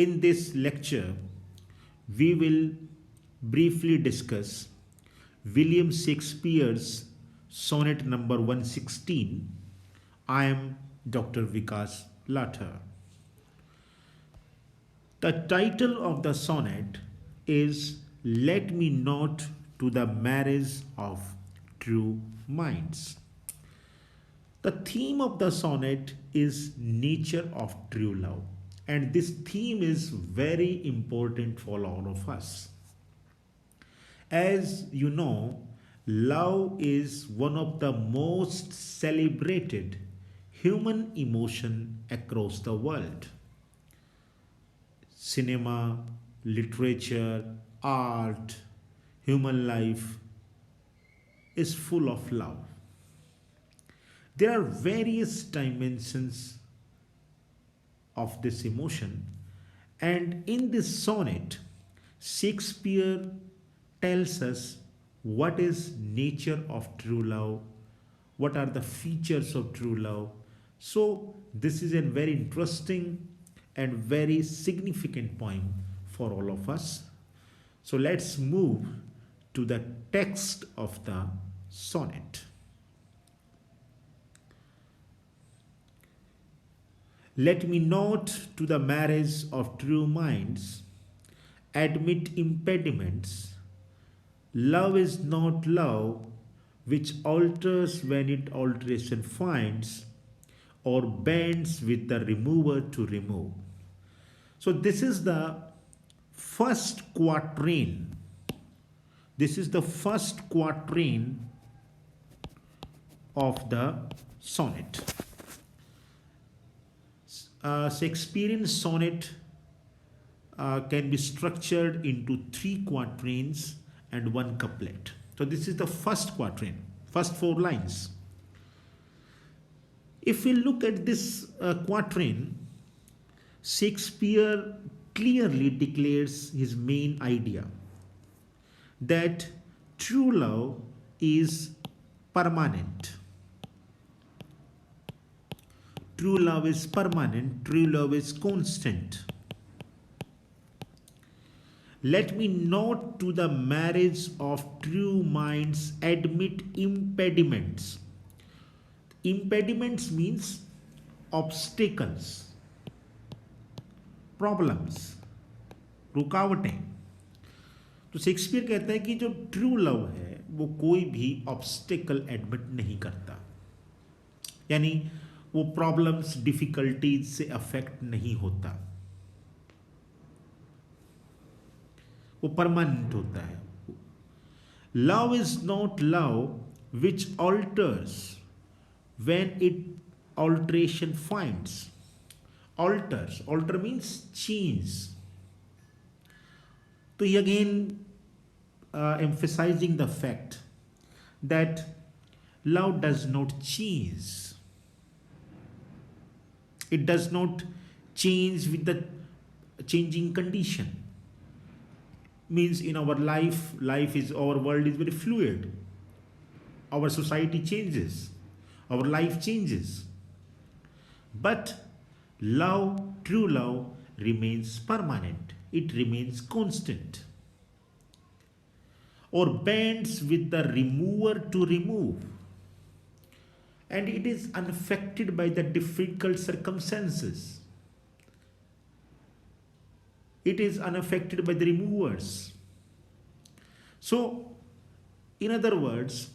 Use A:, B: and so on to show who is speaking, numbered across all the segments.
A: In this lecture, we will briefly discuss William Shakespeare's sonnet number 116. I am Dr. Vikas Lathar. The title of the sonnet is Let Me Not to the Marriage of True Minds. The theme of the sonnet is nature of true love, and this theme is very important for all of us. As you know, love is one of the most celebrated human emotion across the world. Cinema, literature, art, human life is full of love. There are various dimensions of this emotion, and in this sonnet, Shakespeare tells us what is nature of true love, what are the features of true love. So this is a very interesting and very significant poem for all of us. So let's move to the text of the sonnet. Let me not to the marriage of true minds admit impediments. Love is not love which alters when it alteration finds, or bends with the remover to remove. So this is the first quatrain. This is the first quatrain of the sonnet. Shakespearean sonnet can be structured into 3 quatrains and 1 couplet. So this is the first quatrain, first 4 lines. If we look at this quatrain, Shakespeare clearly declares his main idea that true love is permanent. True love is permanent, true love is constant. Let me not to the marriage of true minds admit impediments. Impediments means obstacles, problems, रुकावटें. तो Shakespeare कहता है कि जो true love है वो कोई भी ऑब्स्टिकल एडमिट नहीं करता, यानी वो प्रॉब्लम्स डिफिकल्टीज से अफेक्ट नहीं होता, वो परमानेंट होता है. Love is not love which alters when it alteration finds. Alter means change. So he again emphasizing the fact that love does not change. It does not change with the changing condition. Means in our our world is very fluid. Our society changes. Our life changes. But love, true love, remains permanent. It remains constant. Or bends with the remover to remove. And it is unaffected by the difficult circumstances. It is unaffected by the removers. So, in other words,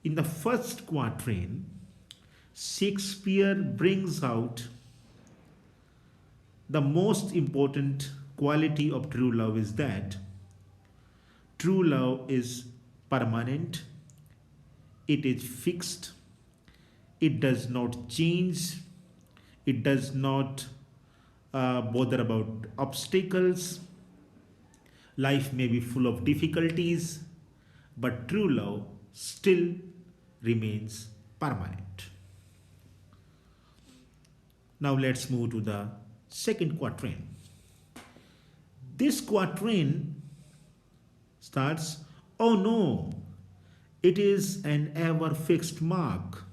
A: in the first quatrain, Shakespeare brings out the most important quality of true love is that true love is permanent, it is fixed, it does not change, it does not bother about obstacles. Life may be full of difficulties, but true love still remains permanent. Now let's move to the second quatrain. This quatrain starts, oh no, it is an ever fixed mark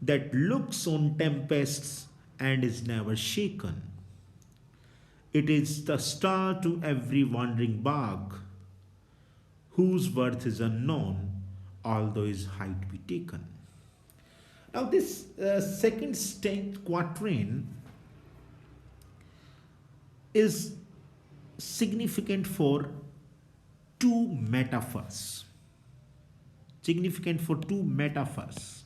A: that looks on tempests and is never shaken. It is the star to every wandering bark, whose worth is unknown, although his height be taken. Now, this second quatrain is significant for two metaphors. Significant for two metaphors.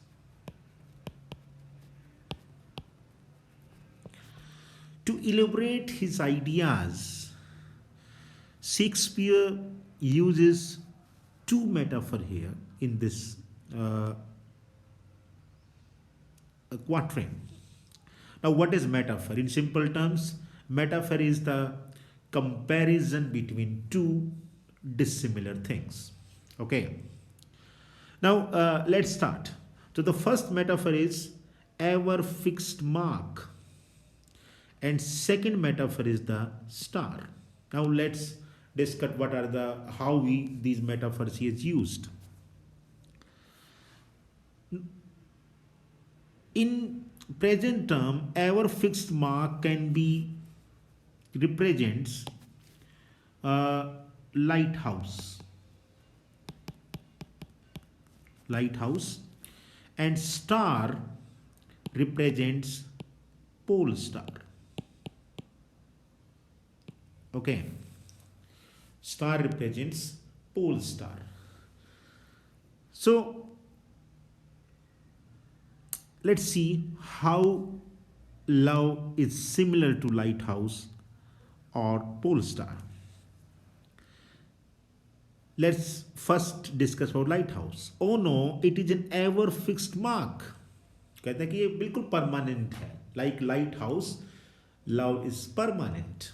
A: To elaborate his ideas, Shakespeare uses two metaphors here in this quatrain. Now, what is metaphor? In simple terms, metaphor is the comparison between two dissimilar things. Okay. Now, let's start. So, the first metaphor is ever fixed mark, and second metaphor is the star. Now, let's discuss what are these metaphors he has used. In present term, ever fixed mark can be represents a lighthouse, and star represents pole star. Okay, star represents pole star. So let's see how love is similar to lighthouse or pole star. Let's first discuss about lighthouse. Oh no, it is an ever fixed mark. कहते हैं कि ये बिल्कुल permanent है. Like lighthouse, love is permanent.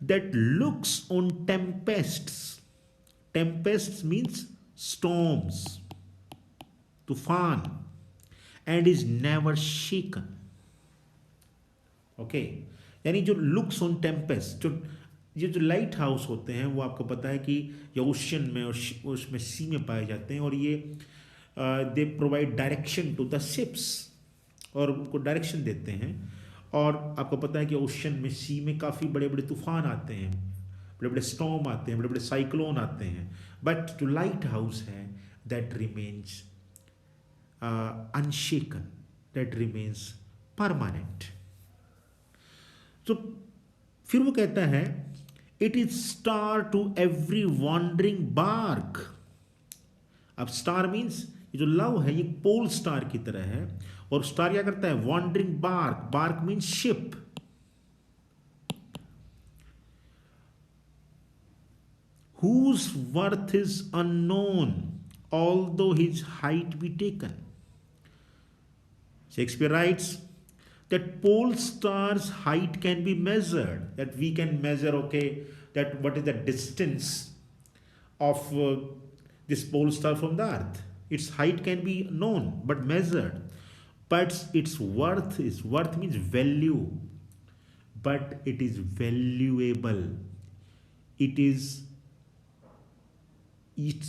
A: That looks on tempests. Tempests means storms, tufan, and is never shaken. Okay, यानी जो looks on tempest, ये जो लाइट हाउस होते हैं वो आपको पता है कि ये ओशन में और उसमें सी में पाए जाते हैं, और ये they provide direction to the ships, और उनको डायरेक्शन देते हैं. और आपको पता है कि ओशन में, सी में काफ़ी बड़े बड़े तूफान आते हैं, बड़े बड़े स्टॉर्म आते हैं, बड़े बड़े साइक्लोन आते हैं. बट जो लाइट हाउस है that remains unshaken, that remains permanent. तो फिर वो कहता है it is star to every wandering bark. अब स्टार मीन्स ये जो लव है ये पोल स्टार की तरह है, और स्टार क्या करता है? Wandering bark. Bark means ship. whose worth is unknown although his height be taken. Shakespeare writes that pole star's height can be measured, that we can measure, okay, that what is the distance of this pole star from the earth. Its height can be known but measured, but its worth means value, but it is valuable. Its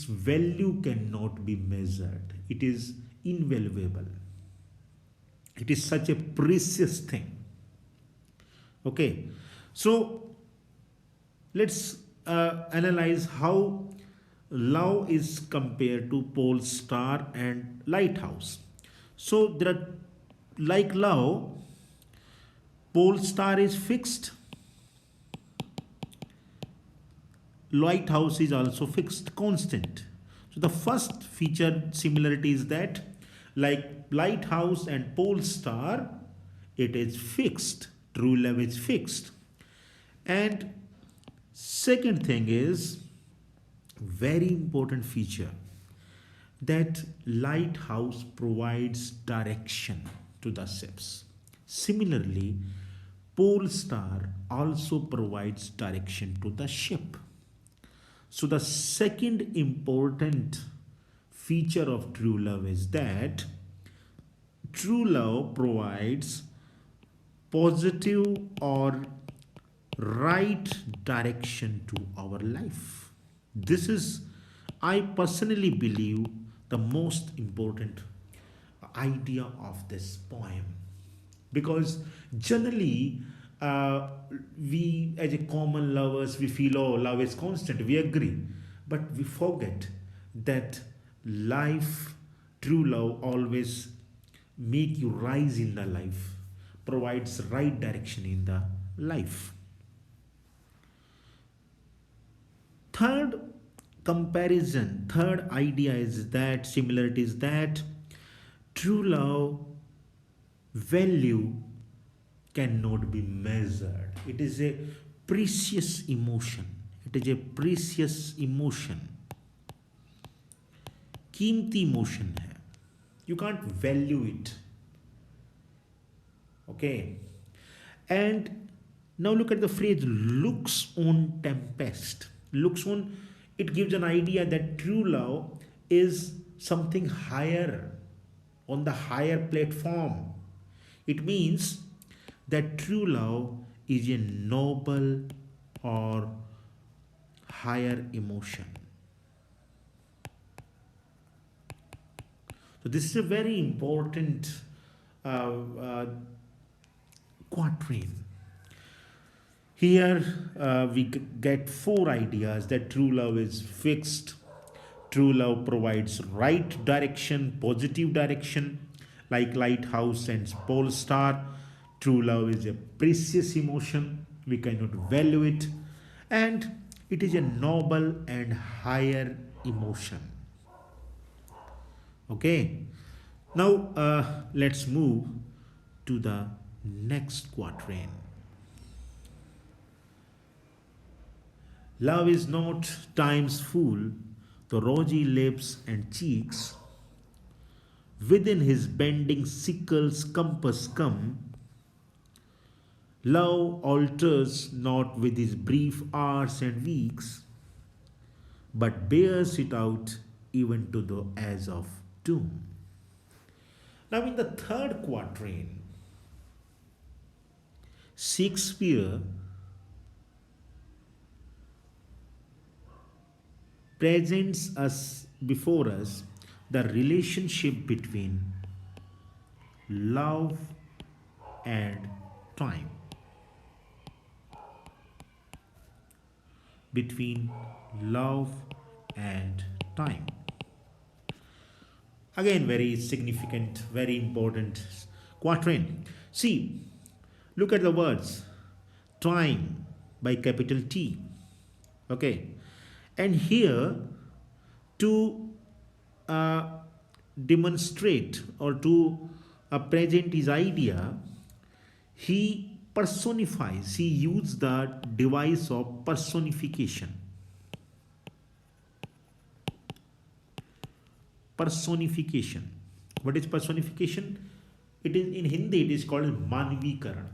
A: value cannot be measured. It is invaluable. It is such a precious thing. Okay, so let's analyze how love is compared to pole star and lighthouse. So there are, like love, pole star is fixed, lighthouse is also fixed, constant. So the first feature similarity is that, like lighthouse and pole star, it is fixed. True love is fixed. And second thing is very important feature, that lighthouse provides direction to the ships. Similarly, pole star also provides direction to the ship. So the second important feature of true love is that true love provides positive or right direction to our life. This is, I personally believe, the most important idea of this poem, because generally uh, we as a common lovers we feel, oh, love is constant, we agree, but we forget that life, true love always make you rise in the life, provides right direction in the life. Third comparison, third idea is that similarity is that true love value cannot be measured. It is a precious emotion. It is a precious emotion. कीमती emotion है. You can't value it. Okay. And now look at the phrase looks on tempest. Looks on, it gives an idea that true love is something higher, on the higher platform. It means that true love is a noble or higher emotion. So this is a very important quatrain. Here we get four ideas that true love is fixed, true love provides right direction, positive direction, like lighthouse and pole star. True love is a precious emotion, we cannot value it, and it is a noble and higher emotion. Okay, now let's move to the next quatrain. Love is not time's fool, the rosy lips and cheeks, within his bending sickle's compass come. Love alters not with his brief hours and weeks, but bears it out even to the edge of doom. Now, in the third quatrain, Shakespeare presents us before us the relationship between love and time. Between love and time. Again, very significant, very important quatrain. See, look at the words time by capital T. Okay. And here, to demonstrate or to present his idea, he personifies, he used the device of personification. Personification. What is personification? It is in Hindi, it is called मानवीकरण.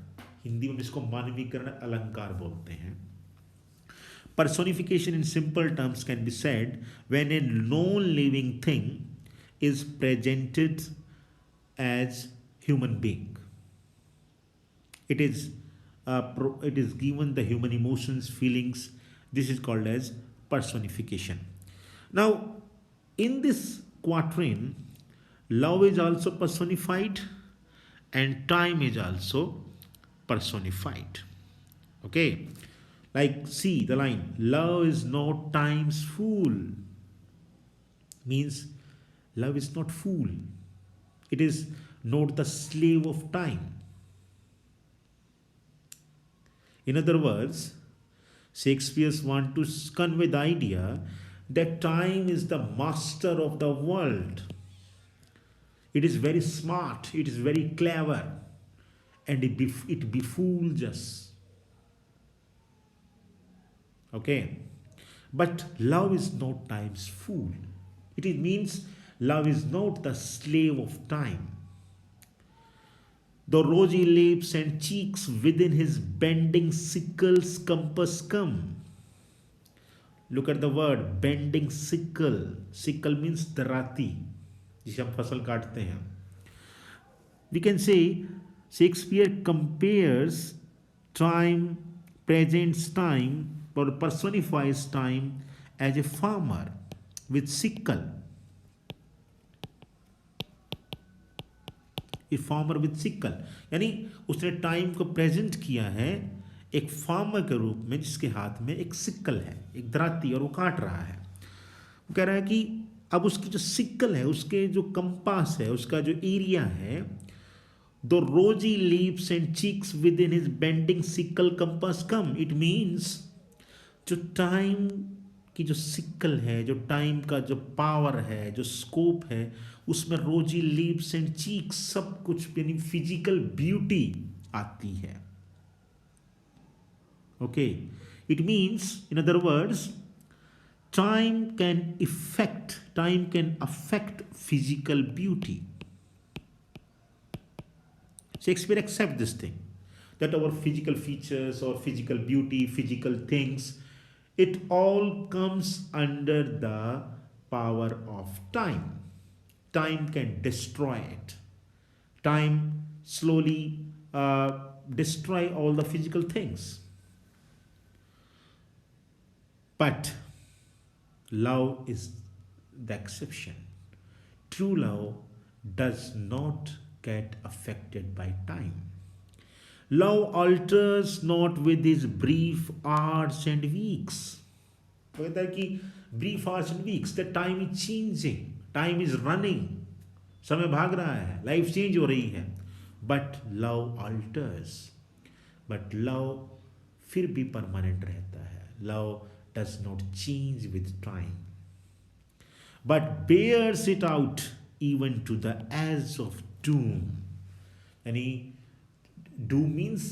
A: हिंदी में इसको मानवीकरण अलंकार बोलते हैं. Personification in simple terms can be said when a non-living thing is presented as human being. It is given the human emotions, feelings. This is called as personification. Now, in this quatrain, love is also personified and time is also personified. Okay. Like, see the line, love is not time's fool. Means love is not fool. It is not the slave of time. In other words, Shakespeare wants to convey the idea that time is the master of the world. It is very smart, it is very clever, and it befools us. Okay, but love is not time's fool. It means love is not the slave of time. The rosy lips and cheeks within his bending sickle's compass come. Look at the word bending sickle. Sickle means दराती, जिसे हम फसल काटते हैं. We can say Shakespeare compares time, presents time, or personifies time as a farmer with sickle. A farmer with sickle, यानी उसने time को present किया है एक फार्मर के रूप में जिसके हाथ में एक सिक्कल है, एक दराती, और वो काट रहा है। वो कह रहा है कि अब उसकी जो सिक्कल है, उसके जो कंपास है, उसका जो एरिया है, द रोजी leaps and cheeks with in his bending sickle compass come. It means जो टाइम की जो सिक्कल है, जो टाइम का जो पावर है, जो स्कोप है, उसमें रोजी लीप्स एंड चीक्स सब कुछ यानी फिजिकल ब्यूटी आती है। Okay, it means in other words time can affect physical beauty. Shakespeare accept this thing, that our physical features or physical beauty, physical things, it all comes under the power of time. Time can destroy it. Time slowly destroy all the physical things. But love is the exception. True love does not get affected by time. Love alters not with his brief hours and weeks. वो कहता है कि brief hours and weeks, that time is changing, time is running, समय भाग रहा है, life change हो रही है, but love alters. But love फिर भी परमानेंट रहता है. Love does not change with time, but bears it out even to the edge of doom. यानी doom means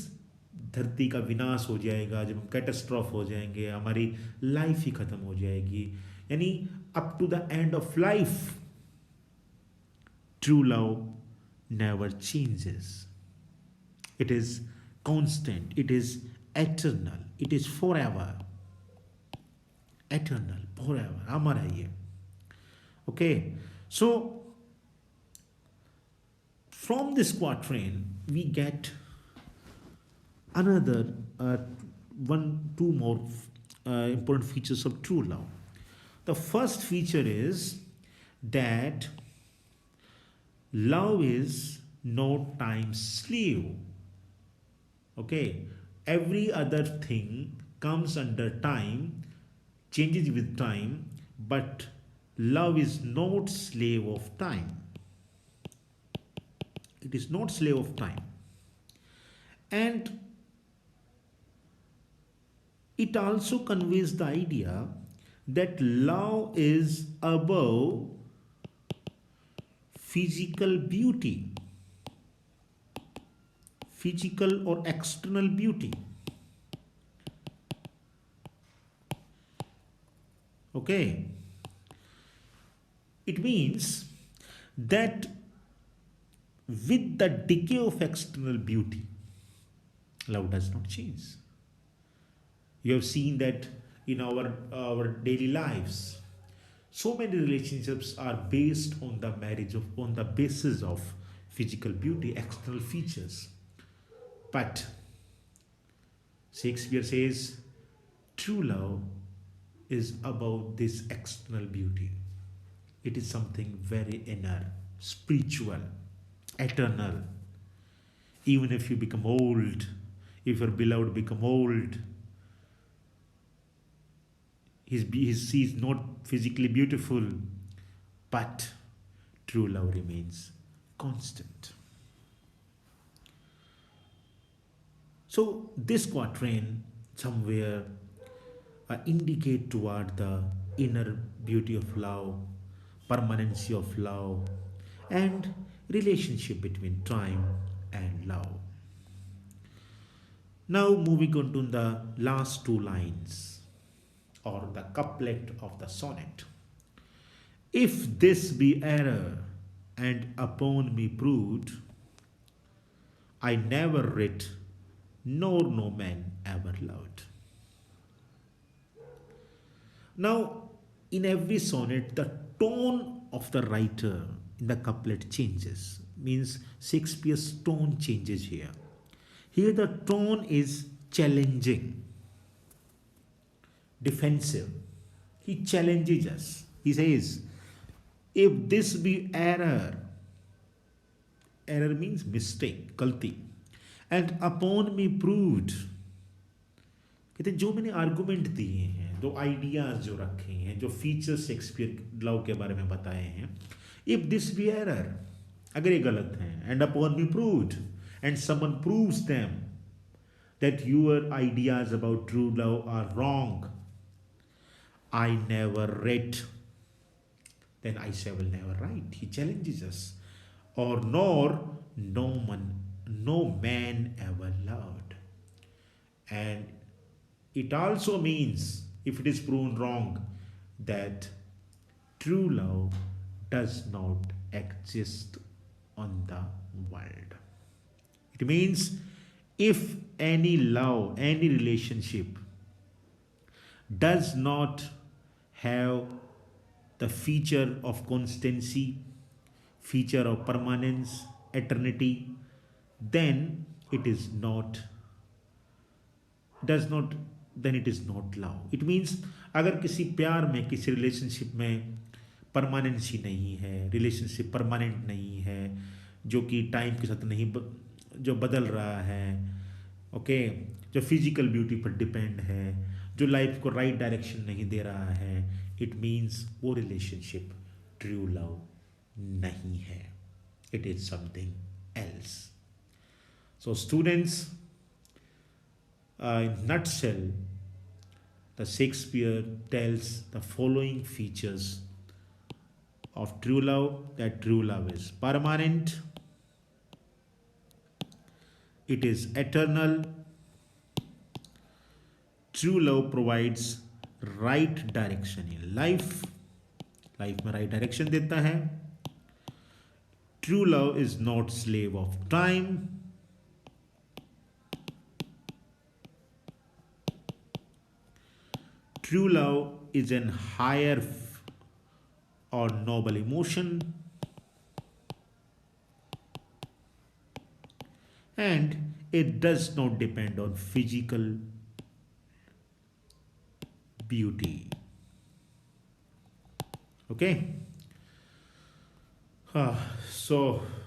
A: धरती का विनाश हो जाएगा, जब हम कैटास्ट्रॉफ हो जाएंगे, हमारी लाइफ ही खत्म हो जाएगी, यानी up to the end of life. True love never changes. It is constant, it is eternal, it is forever. Eternal, forever, amar hai ye. Okay, so from this quatrain we get another two more important features of true love. The first feature is that love is no time slave. Okay, every other thing comes under time, changes with time, but love is not slave of time. It is not slave of time. And it also conveys the idea that love is above physical beauty, physical or external beauty. Okay, it means that with the decay of external beauty, love does not change. You have seen that in our daily lives, so many relationships are based on the on the basis of physical beauty, external features. But Shakespeare says true love is about this external beauty. It is something very inner, spiritual, eternal. Even if you become old, if your beloved become old, he is not physically beautiful, but true love remains constant. So this quatrain somewhere indicate toward the inner beauty of love, permanency of love, and relationship between time and love. Now moving on to the last two lines or the couplet of the sonnet. If this be error and upon me proved, I never writ, nor no man ever loved. Now, in every sonnet, the tone of the writer in the couplet changes. Means Shakespeare's tone changes here. Here the tone is challenging, defensive. He challenges us. He says, if this be error error means mistake, गलती. And upon me proved, कहते हैं जो मैंने argument दिए हैं, जो ideas जो रखे हैं, जो फीचर्स शेक्सपियर लव के बारे में बताए हैं, इफ दिस बी एरर, अगर ये गलत है, and upon be proved, and someone proves them that your ideas about true love are wrong, I never writ, then I say will never write. He challenges us. Or nor no man ever loved. And it also means, if it is proven wrong, that true love does not exist on the world. It means if any love, any relationship does not have the feature of constancy, feature of permanence, eternity, then it is not, does not, then it is not love. It means अगर किसी प्यार में, किसी relationship में permanency नहीं है, relationship permanent नहीं है, जो कि टाइम के साथ नहीं जो बदल रहा है, ओके, जो फिजिकल ब्यूटी पर डिपेंड है, जो लाइफ को राइट डायरेक्शन नहीं दे रहा है, इट मीन्स वो रिलेशनशिप ट्रू लव नहीं है. It is something else. So students, in nutshell, the Shakespeare tells the following features of true love, that true love is permanent, it is eternal, true love provides right direction in life, life में right direction देता है, true love is not slave of time, true love is an higher or noble emotion, and it does not depend on physical beauty. Okay. So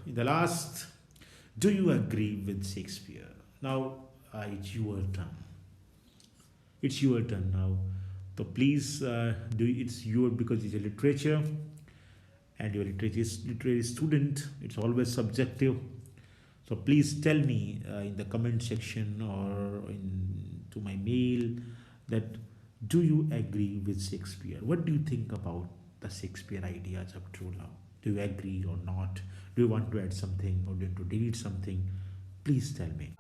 A: in the last, do you agree with Shakespeare? Now it's your turn. It's your turn now. So please do, it's your, because it's a literature and you're a literary student. It's always subjective. So please tell me in the comment section or to my mail that do you agree with Shakespeare? What do you think about the Shakespeare ideas of true love? Do you agree or not? Do you want to add something or do you want to delete something? Please tell me.